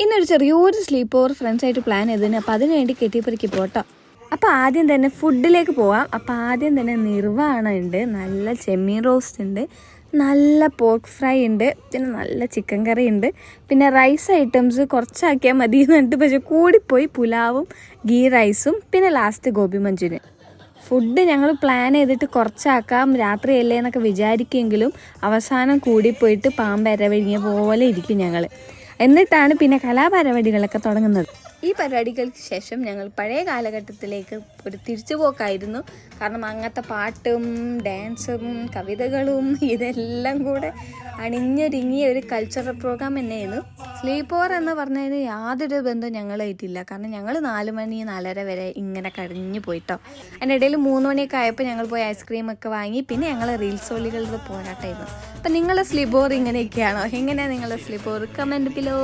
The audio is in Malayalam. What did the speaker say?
ഇന്നൊരു ചെറിയൊരു സ്ലീപ്പ് ഓവർ ഫ്രണ്ട്സായിട്ട് പ്ലാൻ ചെയ്തതിന്. അപ്പോൾ അതിന് വേണ്ടി കെട്ടിപ്പറിക്ക് പോട്ടോ. അപ്പോൾ ആദ്യം തന്നെ ഫുഡിലേക്ക് പോവാം. അപ്പോൾ ആദ്യം തന്നെ നിർവ്വാണ ഉണ്ട്, നല്ല ചെമ്മീൻ റോസ്റ്റ് ഉണ്ട്, നല്ല പോർക്ക് ഫ്രൈ ഉണ്ട്, പിന്നെ നല്ല ചിക്കൻ കറി ഉണ്ട്, പിന്നെ റൈസ് ഐറ്റംസ് കുറച്ചാക്കിയാൽ മതി എന്നിട്ട് പക്ഷേ കൂടിപ്പോയി പുലാവും ഗീ റൈസും പിന്നെ ലാസ്റ്റ് ഗോബി മഞ്ചൂരിയൻ. ഫുഡ് ഞങ്ങൾ പ്ലാൻ ചെയ്തിട്ട് കുറച്ചാക്കാം രാത്രിയല്ലേ എന്നൊക്കെ വിചാരിക്കുമെങ്കിലും അവസാനം കൂടിപ്പോയിട്ട് പാമ്പരവഴിഞ്ഞ പോലെ ഇരിക്കും ഞങ്ങൾ. എന്നിട്ടാണ് പിന്നെ കലാപരിപാടികളൊക്കെ തുടങ്ങുന്നത്. ഈ പരിപാടികൾക്ക് ശേഷം ഞങ്ങൾ പഴയ കാലഘട്ടത്തിലേക്ക് ഒരു തിരിച്ചുപോക്കായിരുന്നു. കാരണം അങ്ങനത്തെ പാട്ടും ഡാൻസും കവിതകളും ഇതെല്ലാം കൂടെ അണിഞ്ഞൊരുങ്ങിയ ഒരു കൾച്ചറൽ പ്രോഗ്രാം തന്നെയായിരുന്നു. സ്ലീപ്പ് ഓവർ എന്ന് പറഞ്ഞതിന് യാതൊരു ബന്ധവും ഞങ്ങളായിട്ടില്ല. കാരണം ഞങ്ങൾ 4 മണി 4:30 വരെ ഇങ്ങനെ കഴിഞ്ഞു പോയിട്ടോ. അതിൻ്റെ ഇടയിൽ 3 മണിയൊക്കെ ആയപ്പോൾ ഞങ്ങൾ പോയി ഐസ്ക്രീമൊക്കെ വാങ്ങി. പിന്നെ ഞങ്ങൾ റീൽസ് ഒളികളുടെ പോരാട്ടമായിരുന്നു. അപ്പം നിങ്ങളുടെ സ്ലീപ്പ് ഓവർ ഇങ്ങനെയൊക്കെയാണോ? എങ്ങനെയാണ് നിങ്ങളുടെ സ്ലീപ്പ് ഓവർ? Comment below.